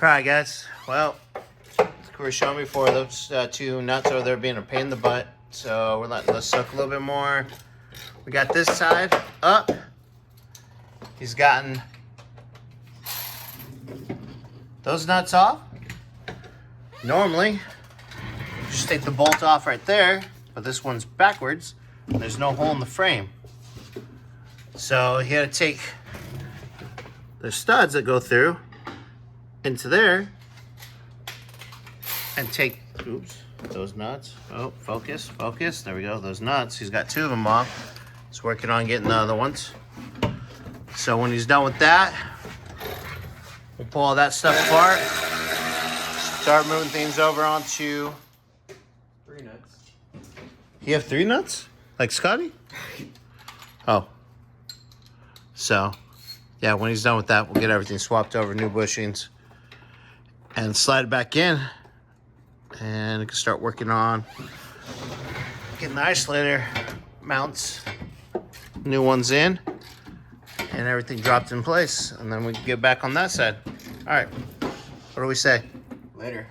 Alright guys, well, we were showing before, those two nuts over there being a pain in the butt. So we're letting those soak a little bit more. We got this side up. He's gotten those nuts off. Normally, you just take the bolt off right there, but this one's backwards. And there's no hole in the frame. So he had to take the studs that go through into there and take, oops, those nuts. Oh, focus, focus. There we go, those nuts. He's got two of them off. He's working on getting the other ones. So when he's done with that, we'll pull all that stuff apart. Start moving things over onto... 3 nuts. You have 3 nuts? Like Scotty? Oh. So, yeah, when he's done with that, we'll get everything swapped over, new bushings, and slide it back in. And we can start working on getting the isolator mounts, new ones in, and everything dropped in place. And then we can get back on that side. All right, what do we say? Later.